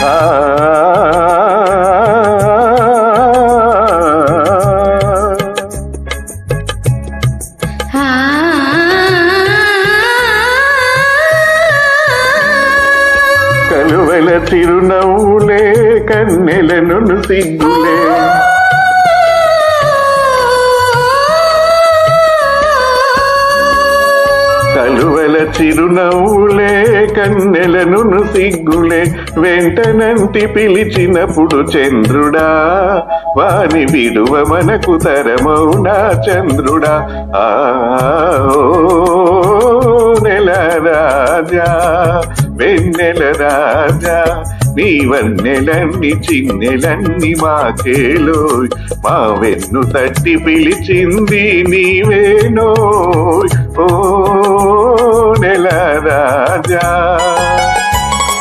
ఆ కలువల చిరునవ్వులే కన్నెలను సిగ్గులే కలువల చిరునవ్వులే కన్నెలను సిగ్గులే వెంటనంటి పిలిచినప్పుడు చంద్రుడా వాని విడువ మనకు తరమౌనా చంద్రుడా ఆ నెల రాజా వెన్నెల రాజా నీ వన్నెలన్నీ చిన్నెలన్నీ మాకేలోయ్ మా వెన్ను తట్టి పిలిచింది నీవేనోయ్ ఓ నెల రాజా